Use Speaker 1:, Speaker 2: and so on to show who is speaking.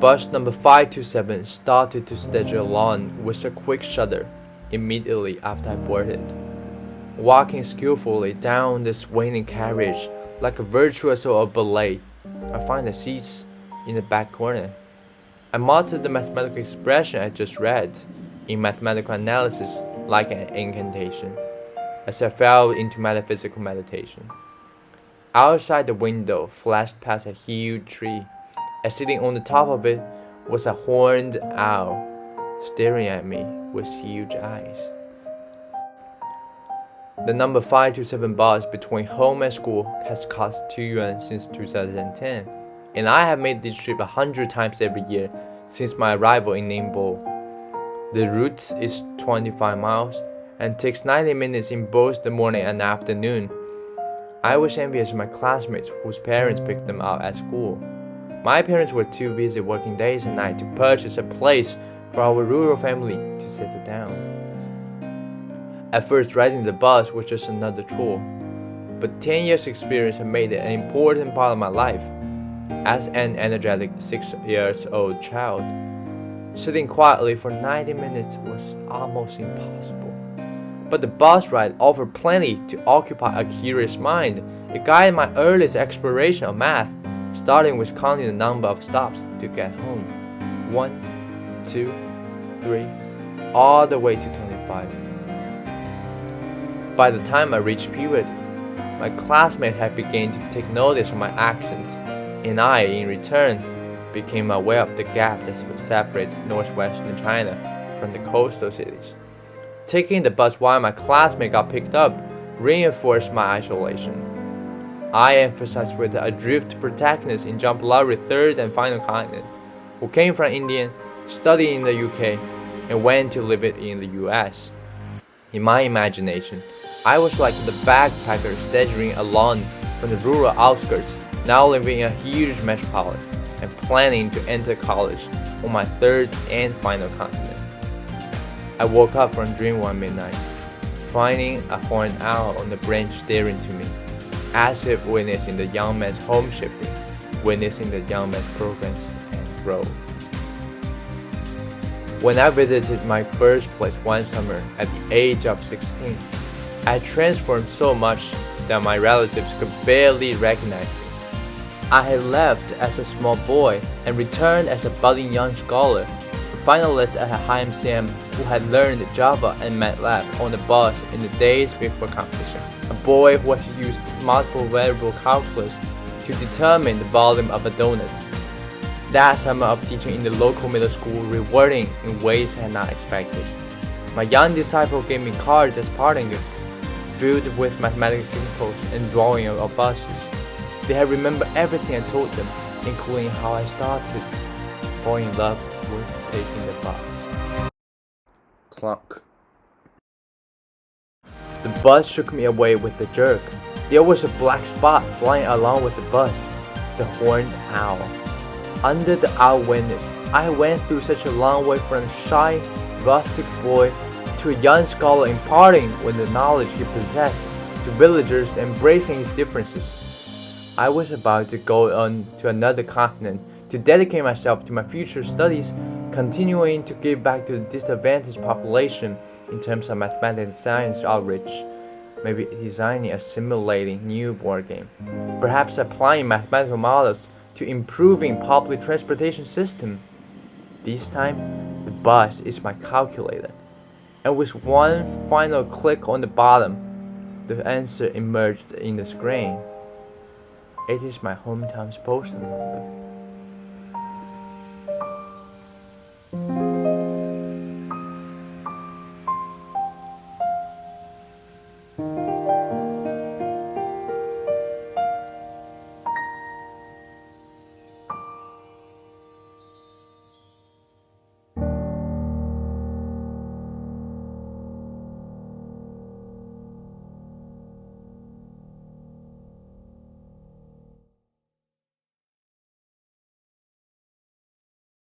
Speaker 1: Bus number 527 started to steady along with a quick shudder immediately after I boarded. Walking skillfully down the swinging carriage like a virtuoso of ballet, I find the seats in the back corner. I muttered the mathematical expression I just read in mathematical analysis like an incantation, as I fell into metaphysical meditation. Outside the window flashed past a huge tree, and sitting on the top of it was a horned owl, staring at me with huge eyes. The number 527 bus between home and school has cost 2 yuan since 2010, and I have made this trip 100 times every year since my arrival in Ningbo. The route is 25 miles and takes 90 minutes in both the morning and afternoon. I was envious of my classmates whose parents picked them up at school. My parents were too busy working days and nights to purchase a place for our rural family to settle down. At first, riding the bus was just another chore, but 10 years experience had made it an important part of my life. As an energetic 6-year-old child, sitting quietly for 90 minutes was almost impossible. But the bus ride offered plenty to occupy a curious mind. It guided my earliest exploration of math, starting with counting the number of stops to get home. 1, 2, 3, all the way to 25. By the time I reached puberty, my classmates had begun to take notice of my accent, and I, in return, became aware of the gap that separates northwestern China from the coastal cities. Taking the bus while my classmate got picked up reinforced my isolation. I emphasized with the adrift protagonist in John Lowry's third and final continent, who came from India, studied in the UK, and went to live it in the US. In my imagination, I was like the backpacker staggering along from the rural outskirts, now living in a huge metropolis and planning to enter college on my third and final continent. I woke up from a dream one midnight, finding a horned owl on the branch staring to me, as if witnessing the young man's home shifting, witnessing the young man's progress and growth. When I visited my birthplace one summer at the age of 16, I transformed so much that my relatives could barely recognize me. I had left as a small boy and returned as a budding young scholar, a finalist at a HMCM who had learned Java and MATLAB on the bus in the days before competition. A boy who had used multiple variable calculus to determine the volume of a donut. That summer of teaching in the local middle school rewarding in ways I had not expected. My young disciple gave me cards as parting gifts, filled with mathematical symbols and drawing of buses. They had remembered everything I told them, including how I started falling in love with taking the bus. Clunk. The bus shook me away with a jerk. There was a black spot flying along with the bus, the horned owl. Under the owl windows, I went through such a long way from a shy, rustic boy to a young scholar imparting with the knowledge he possessed to villagers embracing his differences. I was about to go on to another continent to dedicate myself to my future studies, continuing to give back to the disadvantaged population in terms of mathematics and science outreach, maybe designing a simulating new board game, perhaps applying mathematical models to improving public transportation system. This time, the bus is my calculator, and with one final click on the bottom, the answer emerged in the screen. It is my hometown's postal number.